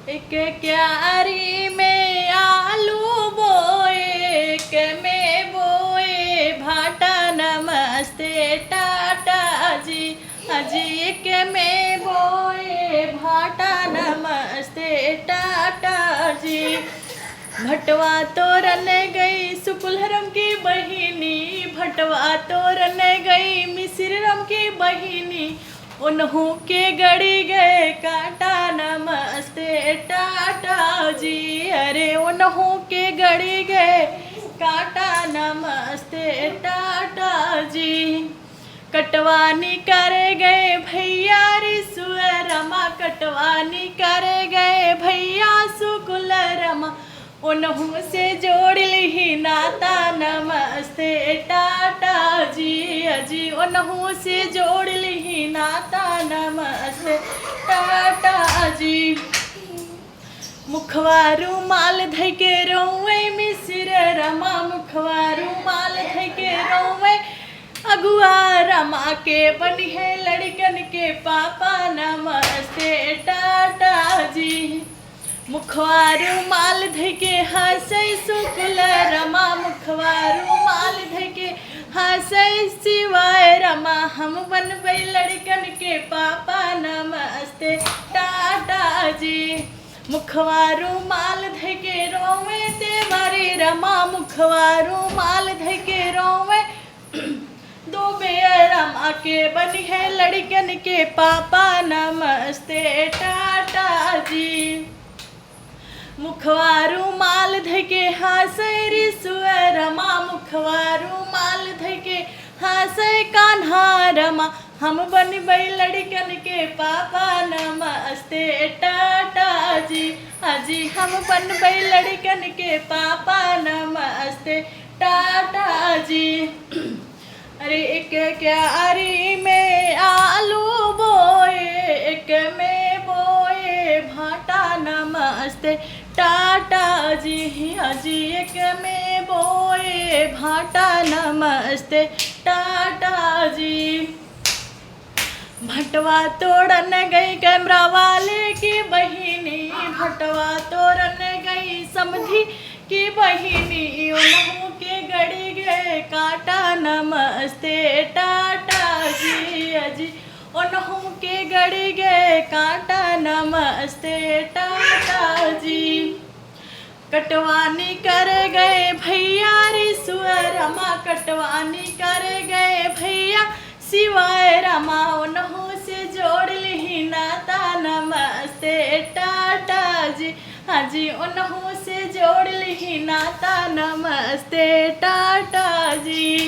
एक क्यारी में आलू बोए, एक में बोए भाटा। नमस्ते टाटा जी, अजी एक में बोए भाटा। नमस्ते टाटा जी। भटवा तोरन गई सुकुलहरम की बहिनी, भटवा तोरन गई मिश्ररम की बहिनी। उन्हों के गड़ी गए काटा। नमस्ते टाटा जी, अरे उन्हों के गड़ी गए काटा। नमस्ते टाटा जी। कटवानी करे गए भैया रिसुआ रमा, कटवानी करे गए भैया सुकुल रमा। उन्हों से जोड़ ली नाता। नमस्ते टाटा जी, अजी उन्हों से जोड़ ली नाता। नमस्ते टाटा जी। मुखवारू माल धके रोवे मिश्र रमा, मुखवारू माल धके रोवे अगुआ रमा के बनी है लड़कन के पापा। नमस्ते टाटा जी। मुखवारू माल धके हंसै सुकुल रमा, मुखवारू माल धके हंसै शिवाय रमा। हम बनबै लड़कन के पापा। नमस्ते टाटा जी। मुखवारू माल धके रोवे देवरी रमा, मुखवारू माल धके रोवे दो रमा के बनी है लड़कन के पापा। नमस्ते टाटा जी। मुखवारू माल धके हंसै रिसुआ रमा, मुखवारू माल धके हंसै कान्हा रमा। हम बनबै लड़कन के पापा। नमस्ते टाटा जी, अजी हम बनबै लड़कन के पापा। नमस्ते टाटा जी। अरे एक क्यारी में आलू बोए, एक में बोए भाटा। नमस्ते टाटा जी, अजी एक में बोए भाटा। नमस्ते टाटा जी। भटवा तोड़न गई कैमरा वाले की बहिनी, भटवा तोड़न गई समधी की बहिनी। उन्हों के गड़ी गए काटा। नमस्ते टाटा जी, अजी उन्हों के गड़ी गए काटा। नमस्ते टाटा जी। कटवानी कर गए भैया रिसुआ रमा, कटवानी कर गए भैया शिवाय रमा। उन्हों से जोड़ ली नाता। नमस्ते टाटा जी, हाजी उन्हों से जोड़ ली नाता। नमस्ते टाटा जी।